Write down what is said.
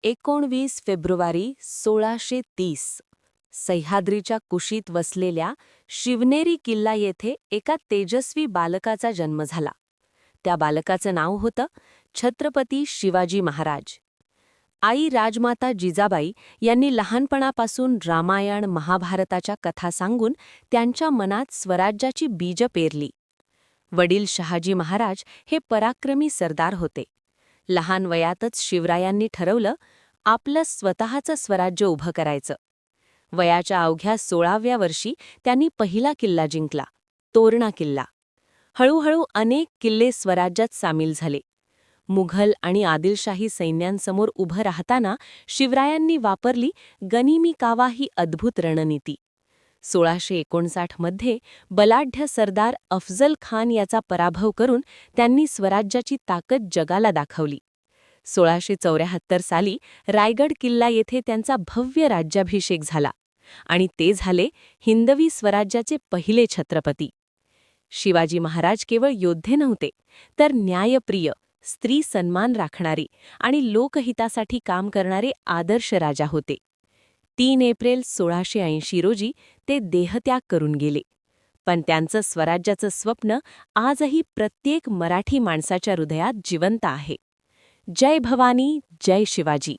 19 February 1630 सह्याद्रीच्या कुशीत वसलेल्या शिवनेरी किल्ला येथे एका तेजस्वी बालकाचा जन्म झाला. त्या बालकाचं नाव होतं छत्रपती शिवाजी महाराज. आई राजमाता जिजाबाई यांनी लहानपणापासून रामायण महाभारताच्या कथा सांगून त्यांच्या मनात स्वराज्याची बीज पेरली. वडील शहाजी महाराज हे पराक्रमी सरदार होते. लहान वयातच शिवरायांनी ठरवलं आपलं स्वतःचं स्वराज्य उभं करायचं. वयाच्या अवघ्या 16व्या वर्षी त्यांनी पहिला किल्ला जिंकला, तोरणा किल्ला. हळूहळू अनेक किल्ले स्वराज्यात सामील झाले. मुघल आणि आदिलशाही सैन्यांसमोर उभं राहताना शिवरायांनी वापरली गनिमी कावा ही अद्भुत रणनीती. 1659 मध्ये बलाढ्य सरदार अफजल खान याचा पराभव करून त्यांनी स्वराज्याची ताकद जगाला दाखवली. 1674 साली रायगड किल्ला येथे त्यांचा भव्य राज्याभिषेक झाला आणि ते झाले हिंदवी स्वराज्याचे पहिले छत्रपती. शिवाजी महाराज केवळ योद्धे नव्हते, तर न्यायप्रिय, स्त्री सन्मान राखणारे आणि लोकहितासाठी काम करणारे आदर्श राजा होते. 3 एप्रिल 1680 रोजी ते देहत्याग करून गेले. पण त्यांचं स्वराज्याचं स्वप्न आजही प्रत्येक मराठी माणसाच्या हृदयात जिवंत आहे. जय भवानी, जय शिवाजी.